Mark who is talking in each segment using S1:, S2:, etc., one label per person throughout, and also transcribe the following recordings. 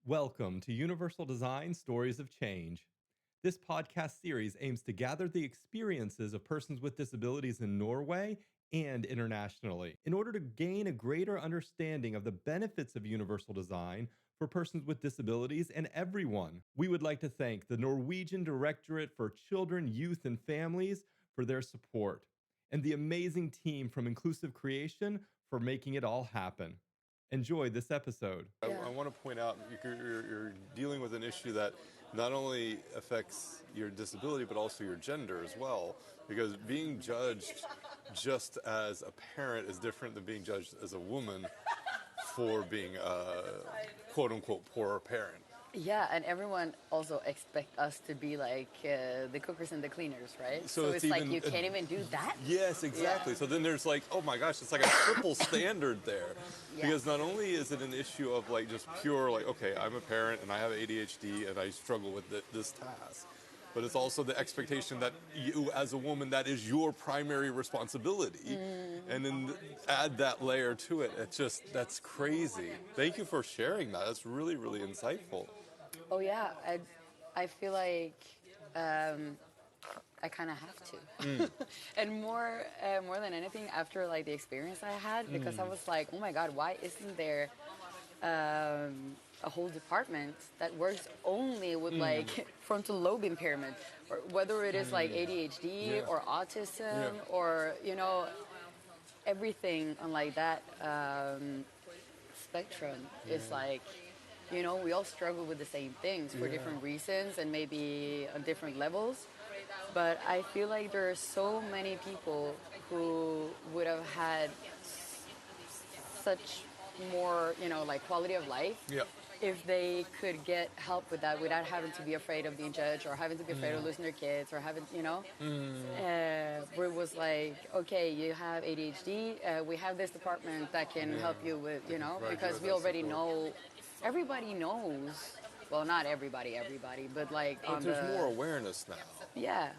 S1: Welcome to Universal Design Stories of Change. This podcast series aims to gather the experiences of persons with disabilities in Norway and internationally in order to gain a greater understanding of the benefits of universal design for persons with disabilities and everyone. We would like to thank the Norwegian Directorate for Children, Youth, and Families for their support, and the amazing team from Inclusive Creation for making it all happen. Enjoy this episode. I want to point out you're dealing with an issue that not only affects your disability, but also your gender as well. Because being judged just as a parent is different than being judged as a woman for being a quote-unquote poorer parent.
S2: Yeah, and everyone also expect us to be like the cookers and the cleaners, right?
S1: So
S2: it's like you can't even do that?
S1: Yes, exactly. Yeah. So then there's like, oh my gosh, it's like a triple standard there. Yeah. Because not only is it an issue of like just pure like, okay, I'm a parent and I have ADHD and I struggle with this task. But it's also the expectation that you, as a woman, that is your primary responsibility. And then add that layer to it. That's crazy. Thank you for sharing that. That's really, really insightful.
S2: Oh, yeah. I feel like I kind of have to. And more than anything, after like the experience I had, because I was like, oh, my God, why isn't there a whole department that works only with like frontal lobe impairment, or whether it is like ADHD or autism or, you know, everything on like that spectrum is like, you know, we all struggle with the same things for different reasons and maybe on different levels. But I feel like there are so many people who would have had such more, you know, like quality of life if they could get help with that without having to be afraid of being judged or having to be afraid of losing their kids or having, you know, where it was like, okay, you have ADHD, we have this department that can help you with, you know, because we already know, everybody knows, well, not everybody, but like
S1: but there's more awareness now.
S2: Yeah.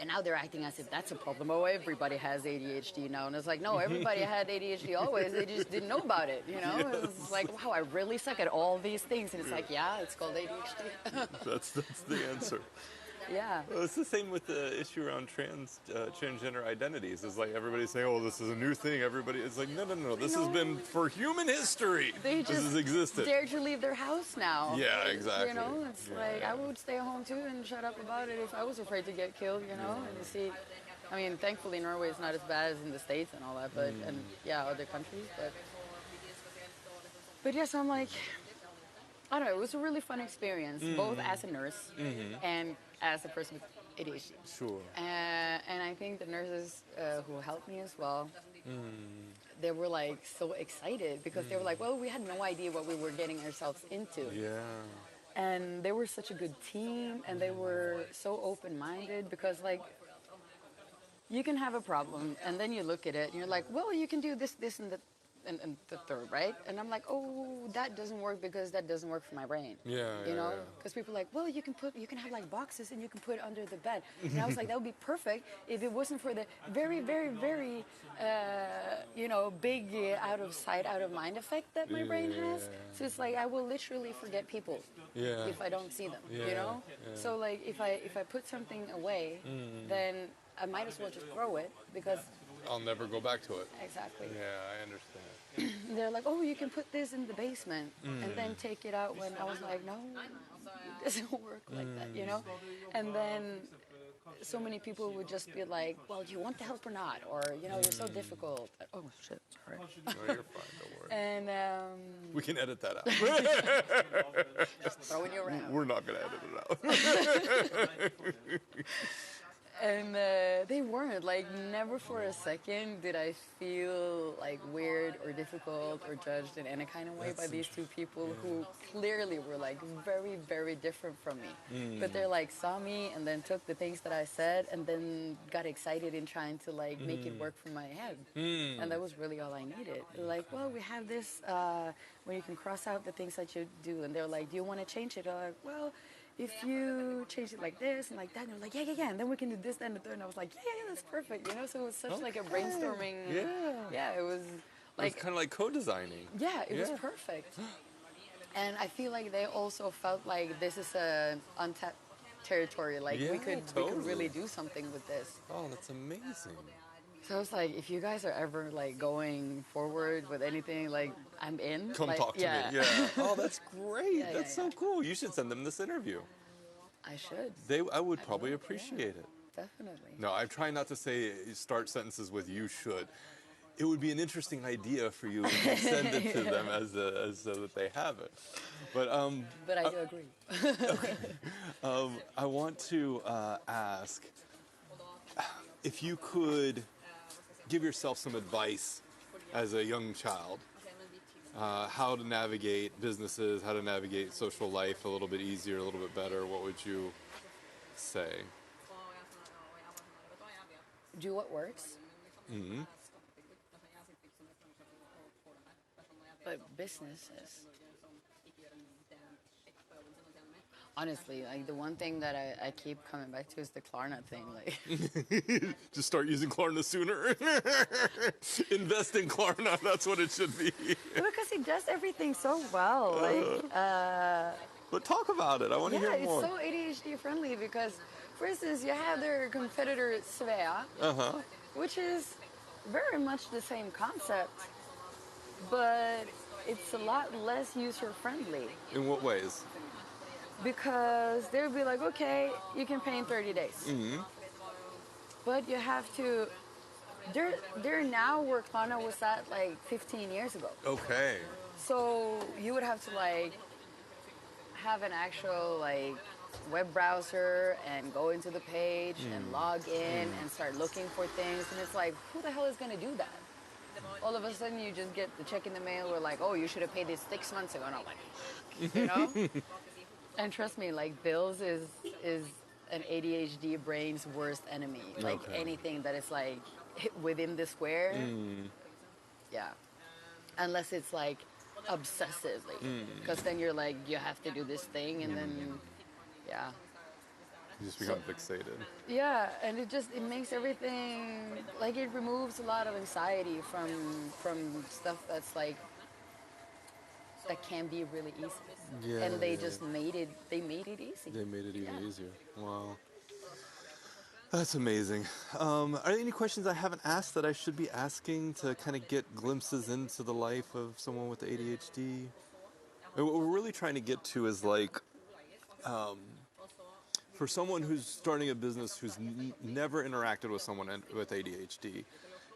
S2: And now they're acting as if that's a problem. Oh, everybody has ADHD now. And it's like, no, everybody had ADHD always. They just didn't know about it, you know? It's like, wow, I really suck at all these things. And it's like, yeah, it's called ADHD.
S1: That's the answer.
S2: Yeah.
S1: Well, it's the same with the issue around transgender identities. It's like everybody's saying, oh, this is a new thing. Everybody, it's like, no. This has been for human history. This has existed.
S2: Dare to leave their house now.
S1: Yeah, exactly.
S2: You know, it's like, I would stay home too and shut up about it if I was afraid to get killed, you know? And you see, I mean, thankfully Norway is not as bad as in the States and all that, but, and yeah, other countries, but yes, I'm like, I don't know, it was a really fun experience, both as a nurse and as a person with ADHD.
S1: Sure.
S2: And I think the nurses who helped me as well, they were like so excited because they were like, well, we had no idea what we were getting ourselves into.
S1: Yeah.
S2: And they were such a good team and they were so open-minded because like, you can have a problem and then you look at it and you're like, well, you can do this, and that. And the third, right? And I'm like, oh, that doesn't work because that doesn't work for my brain.
S1: Yeah.
S2: You know? Because people are like, well, you can have like boxes and you can put under the bed. And I was like, that would be perfect if it wasn't for the very, very, very, you know, big out of sight, out of mind effect that my brain has. So it's like, I will literally forget people if I don't see them, you know? So like, if I put something away, then I might as well just throw it because
S1: I'll never go back to it.
S2: Exactly.
S1: Yeah, I understand.
S2: They're like, oh, you can put this in the basement and then take it out when I was like, no, it doesn't work like that, you know? And then so many people would just be like, well, do you want the help or not? Or, you know, you're so difficult. Oh, shit, sorry.
S1: No, you're fine, don't worry.
S2: And
S1: we can edit that out.
S2: Just throwing you around.
S1: We're not going to edit it out.
S2: And they weren't, like, never for a second did I feel, like, weird or difficult or judged in any kind of way by these two people who clearly were, like, very, very different from me. But they're, like, saw me and then took the things that I said and then got excited in trying to, like, make it work for my head. And that was really all I needed. They're like, well, we have this where you can cross out the things that you do. And they're like, do you want to change it? I'm like, well, if you change it like this and like that, and they're like, yeah, and then we can do this, then the third, and I was like, yeah, that's perfect, you know, so it was such like a brainstorming, it was
S1: It's kind of like co-designing.
S2: Yeah, it was perfect. And I feel like they also felt like this is an untapped territory. Like we could really do something with this.
S1: Oh, that's amazing.
S2: So I was like, if you guys are ever like going forward with anything, like I'm in.
S1: Come
S2: like,
S1: talk to me. Yeah. Oh, that's great. That's so cool. You should send them this interview.
S2: I should.
S1: I would probably appreciate it.
S2: Definitely.
S1: No, I try not to start sentences with "you should." It would be an interesting idea for you to send it to them as so that they have it. But
S2: I do agree.
S1: I want to ask if you could give yourself some advice as a young child, how to navigate businesses, how to navigate social life a little bit easier, a little bit better. What would you say?
S2: Do what works.
S1: Mm-hmm.
S2: But businesses. Honestly, like the one thing that I keep coming back to is the Klarna thing. Like,
S1: just start using Klarna sooner. Invest in Klarna. That's what it should be.
S2: because it does everything so well. Like,
S1: but talk about it. I want to hear more.
S2: Yeah, it's so ADHD friendly because, for instance, you have their competitor Svea, which is very much the same concept, but it's a lot less user friendly.
S1: In what ways?
S2: Because they would be like, okay, you can pay in 30 days.
S1: Mm-hmm.
S2: But you have to, they're now where Klarna was at like 15 years ago.
S1: Okay.
S2: So you would have to like have an actual like web browser and go into the page and log in and start looking for things. And it's like, who the hell is going to do that? All of a sudden you just get the check in the mail where like, oh, you should have paid this 6 months ago. And I'm like, you know? And trust me, like bills is an ADHD brain's worst enemy. Like anything that is like within the square, yeah. Unless it's like obsessively, because then you're like you have to do this thing, and then yeah.
S1: You just become fixated.
S2: Yeah, and it makes everything like it removes a lot of anxiety from stuff that's like that can be really easy.
S1: Yeah,
S2: and they just made it easy.
S1: They made it even easier. Wow. That's amazing. Are there any questions I haven't asked that I should be asking to kind of get glimpses into the life of someone with ADHD? What we're really trying to get to is like, for someone who's starting a business who's never interacted with someone with ADHD,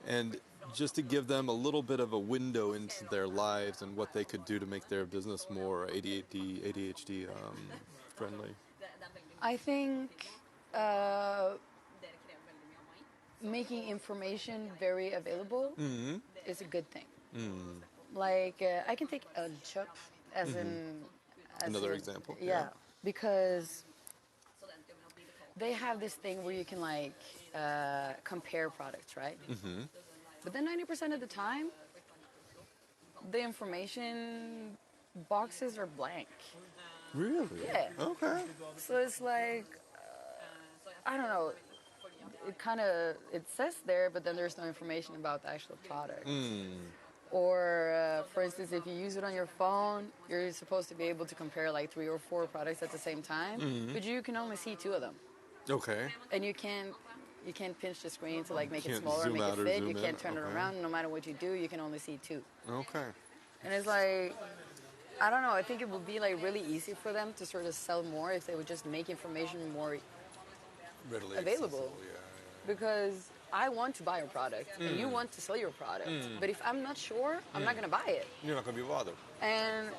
S1: and just to give them a little bit of a window into their lives and what they could do to make their business more ADHD friendly.
S2: I think making information very available is a good thing. Like I can take Elchop as
S1: another example.
S2: Yeah, because they have this thing where you can like compare products, right? But then 90% of the time, the information boxes are blank.
S1: Really?
S2: Yeah.
S1: Okay.
S2: So it's like, I don't know, it says there, but then there's no information about the actual product. Or, for instance, if you use it on your phone, you're supposed to be able to compare like 3 or 4 products at the same time, but you can only see 2 of them.
S1: Okay.
S2: And you can't pinch the screen to like make it smaller and make it fit. You can't turn it around. No matter what you do, you can only see 2.
S1: Okay.
S2: And it's like, I don't know. I think it would be like really easy for them to sort of sell more if they would just make information more
S1: readily
S2: available.
S1: Yeah.
S2: Because I want to buy your product and you want to sell your product. But if I'm not sure, I'm not going to buy it.
S1: You're not going to be bothered.
S2: And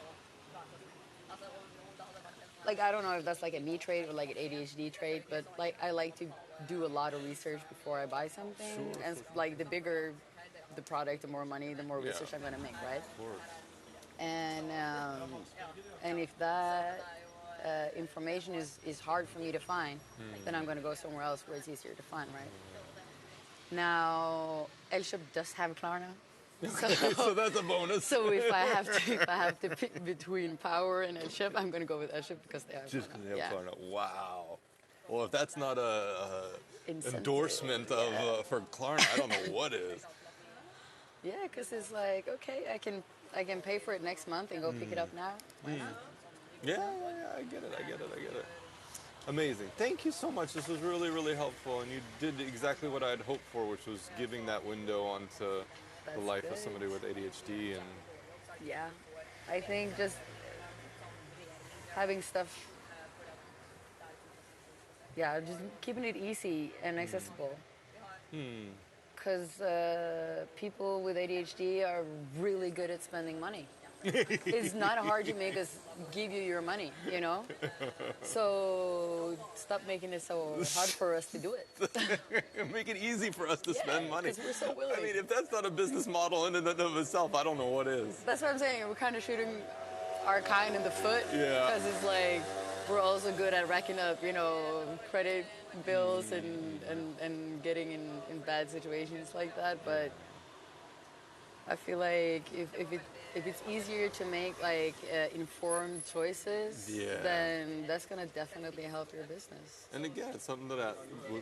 S2: like, I don't know if that's like a me trait or like an ADHD trait, but like I like to do a lot of research before I buy something.
S1: Sure,
S2: and like the bigger the product, the more money, the more research I'm going to make, right?
S1: Of course.
S2: And if that information is hard for me to find, then I'm going to go somewhere else where it's easier to find, right? Now, Elshop does have Klarna.
S1: So that's a bonus.
S2: So if I have to pick between Power and Elshop, I'm going to go with Elshop because they have
S1: Just because they have
S2: Klarna.
S1: Klarna. Wow. Well, if that's not a
S2: Incentive.
S1: endorsement of for Klarna, I don't know what is.
S2: Yeah, because it's like, okay, I can pay for it next month and go pick it up now. Why not?
S1: Yeah, I get it. Amazing. Thank you so much. This was really, really helpful, and you did exactly what I'd hoped for, which was giving that window onto the
S2: That's
S1: life of
S2: good.
S1: somebody with ADHD. And
S2: Yeah, I think just having stuff, yeah, just keeping it easy and accessible. Because people with ADHD are really good at spending money. It's not hard to make us give you your money, you know? So stop making it so hard for us to do it.
S1: make it easy for us to
S2: Yeah,
S1: spend money.
S2: because we're so willing.
S1: I mean, if that's not a business model in and of itself, I don't know what is.
S2: That's what I'm saying. We're kind of shooting our kind in the foot.
S1: Yeah.
S2: Because it's like we're also good at racking up, you know, credit bills and getting in bad situations like that. But I feel like if it's easier to make like informed choices,
S1: Yeah.
S2: then that's gonna definitely help your business.
S1: And again, it's something that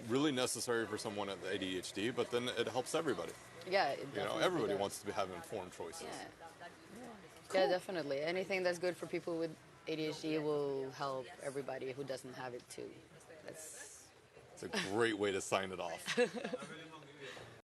S1: really necessary for someone with ADHD, but then it helps everybody.
S2: Yeah, it
S1: You know,
S2: definitely
S1: everybody
S2: does.
S1: wants to have informed choices.
S2: Yeah, definitely. Anything that's good for people with ADHD will help everybody who doesn't have it too. That's
S1: It's a great way to sign it off.